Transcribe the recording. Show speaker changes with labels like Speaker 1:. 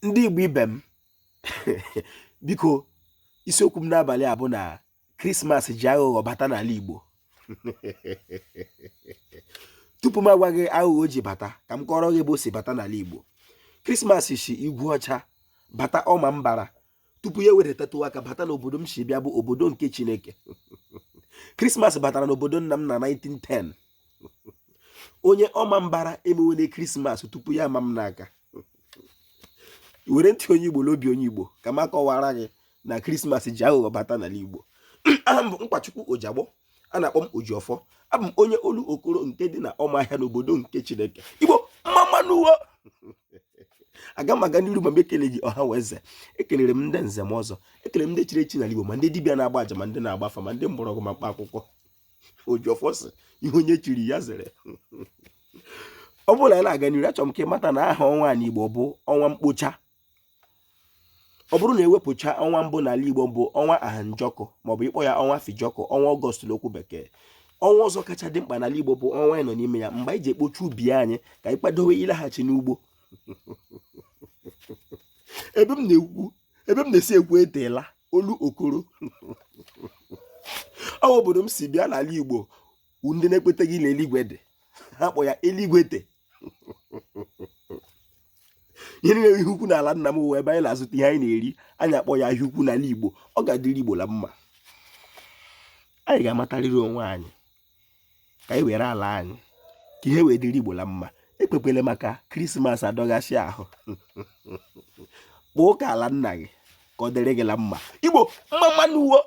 Speaker 1: Ndị Igbo ibe m biko isiokwu m n'abalị a bụ na Krismas ji aghụghọ bata n'ala Igbo. Tupu m agwa gị aghụghọ o ji bata, ka m kọrọ gị ebe o si bata n'ala Igbo. Krismas si igwu ọcha bata ọma mbara tupu ya weretatụ aka bata n'obodo m si bịa bụ obodo nke Chineke. Krismas batara n'obodo nna m na 1910. Onye ọma mbara emewele Krismas tupu ya ama m n'aka. Were ntị onye Igbo n'obi onye Igbo ka m akọwara gị na Krismas ji aghụghọ bata n'ala Igbo. Aha m bụ Mkpachukwu Ojiagbo, a na-akpọ m Oji Ofo. Abụ m onye olu okoro nke dị na ọma ahịa n'obodo nke Chineke. Igbo mma n'uwo. Aga m aga n'iru ma m ekele gị ọha wee eze. Ekelere m ndị nze m ọzọ, ekelere m ndị chiri echi n'ala Igbo, ma ndị dibịa na-agba aja, ma ndị na-agba afa, ma ndị mgbọrọgwụ ma mkpa akwụkwọ. Oji Ofo sị ihe onye chiri ya zere. Ọ bụrụ na anyị na-aga n'iru, achọrọ m ka ị mata na aha ọnwa n'Igbo bụ ọnwa mkpocha. Ọ bụrụ na ewepụcha ọnwa mbụ n'ala Igbo bụ ọnwa Ahanjọkụ, maọbụ ịkpọ ya ọnwa Fijọkụ, ọnwa Ọgọst n'okwu bekee. Ọnwa ọzọ kacha dị mkpa n'ala Igbo bụ ọnwa anyị nọ n'ime ya, mgbe anyị ji ekpocha ubi anyị ka anyị kwadowe ịlaghachi n'ugbo. Ebe m na-esi ekwu eteela olu okoro. Ọ obodo m si bịa n'ala Igbo ndị na-ekweteghị na eluigwe dị, ha kpọ ya eluigwe te. Ihe niile ihe ukwu n'ala nna m wee ebe anyị na-azụta ihe anyị na-eri, anyị akpọ ya ahịa ukwu n'ala Igbo. Ọ ga-adịrị Igbo la mma. Anyị ga-amatarịrị onwe anyị ka anyị were ala anyị ka ihe wee dịrị Igbo la mma. Ekpekwele maka Krismas adọgasị ahụ. Kpọọ ka ala nna gị ka ọ dịrị gị la mma. Igbo mma n'uwo.